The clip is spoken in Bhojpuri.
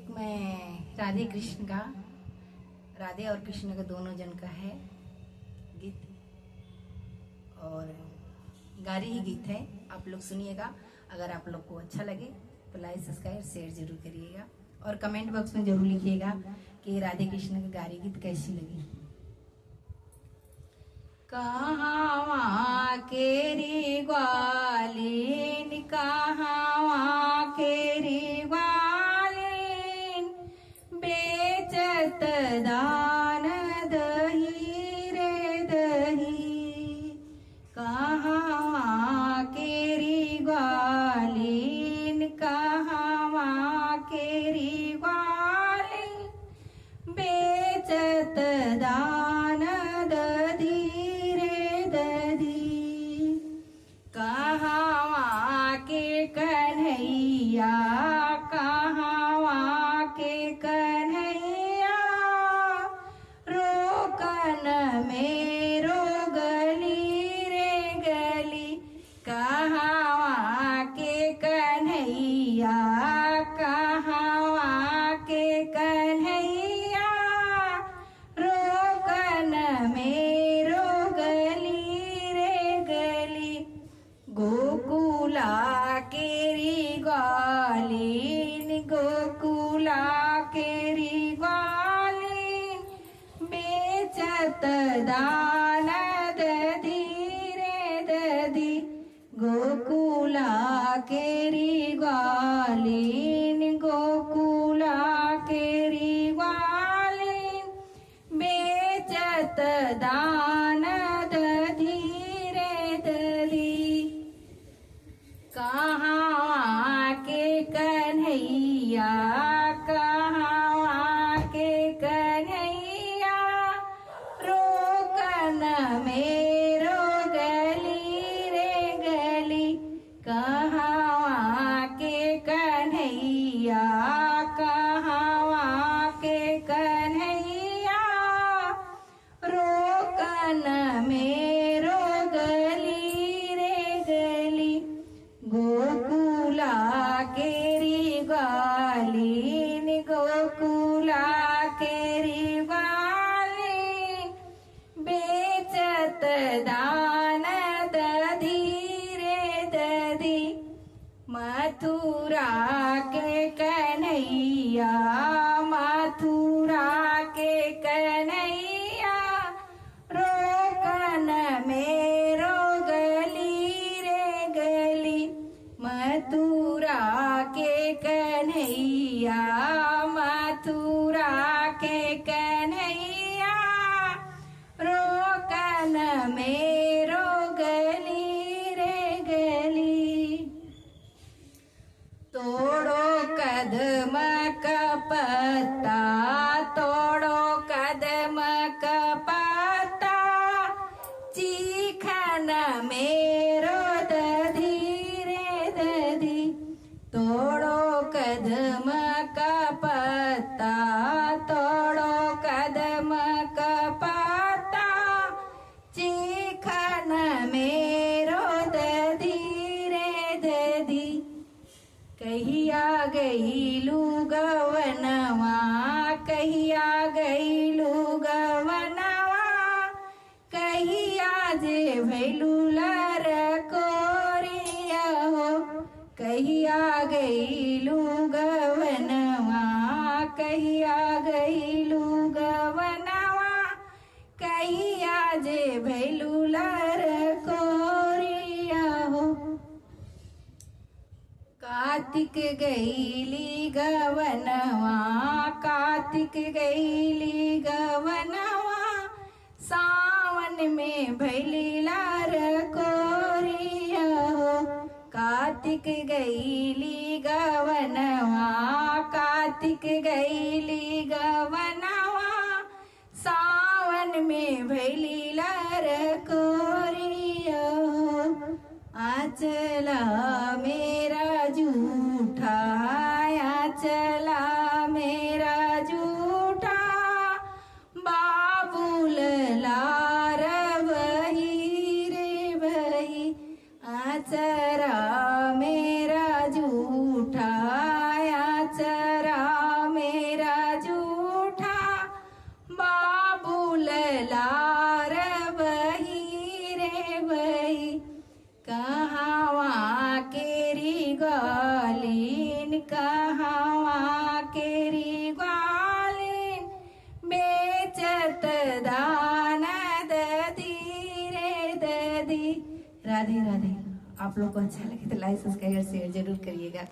एक मैं राधे कृष्ण का, राधे और कृष्ण का दोनों जन का है गीत और गारी ही गीत है। आप लोग सुनिएगा। अगर आप लोग को अच्छा लगे तो लाइक सब्सक्राइब शेयर जरूर करिएगा और कमेंट बॉक्स में जरूर लिखिएगा कि राधे कृष्ण का गारी गीत कैसी लगी। कहाँ केरी ग्वालिन, कहाँ केरी ग्वालिन, बेचत दान दही रे दही। कहाँ केरी ग्वालिन, कहाँ केरी ग्वालिन, बेचत दान दधी रे दधी। कहाँ के कन्हैया, कहाँ के कन्हैया, रोकन मेरो गली रे गली। कहाँ के कन्हैया, कहाँ के कन्हैया, रोकन मेरो गली रे गली। गोकुला केरी ग्वालिन, गोकुला केरी ग्वालिन, बेचत दान दधी रे दधी। गोकुला केरी ग्वालिन, गोकुला केरी ग्वालिन, बेचत दान दधी रे दधी। कहाँ के कन्हैया, कहाँ के कन्हैया, रोकन मेरो गली रे गली। कहाँ के कन्हैया, कहाँ के कन्हैया, रोकन मेरो गली रे गली। गोकुला केरी ग्वालिन, गोकुला केरी ग्वालिन, बेचत दान दधी रे दधी। मथुरा के कन्हैया, मथुरा के कन्हैया, रोकन मेरो गली रे गली। मथुरा के कन्हैया, मथुरा के कन्हैया, रोकन मेरो गली रे गली। तोड़ो कदम का पत्ता, तोड़ो कदम का पत्ता, चीखन मेरो दधी रे दधी। तोड़ो कदम का पत्ता, तोड़ो कदम का पत्ता, चीखन मेरो दधी रे दधी। कहिया गईलू गवनवा, कहिया गईलू गवनवा, कहिया जे भैलू लर कोरिया हो। कहिया गईलू गवनवा, कहिया गईलू गवनवा, कहिया जे भैलू लर कोरिया हो। कार्तिक गईली गवनवा, कार्तिक गईली गवनवा, सावन में भैली लार कोरिया हो। कार्तिक गईली गवनवा, कार्तिक गईली गवनवा, सावन में भैली लार कोरिया हो। आंचला मेरा झूठा, आंचला मेरा झूठा, बाबुल लार बही रे बही। आचरा मेरा झूठा, आचरा कहावा केरी ग्वालिन बेचत दान ददी रे ददी। राधे राधे। आप लोग को अच्छा लगे तो लाइक सब्सक्राइब शेयर जरूर करिएगा।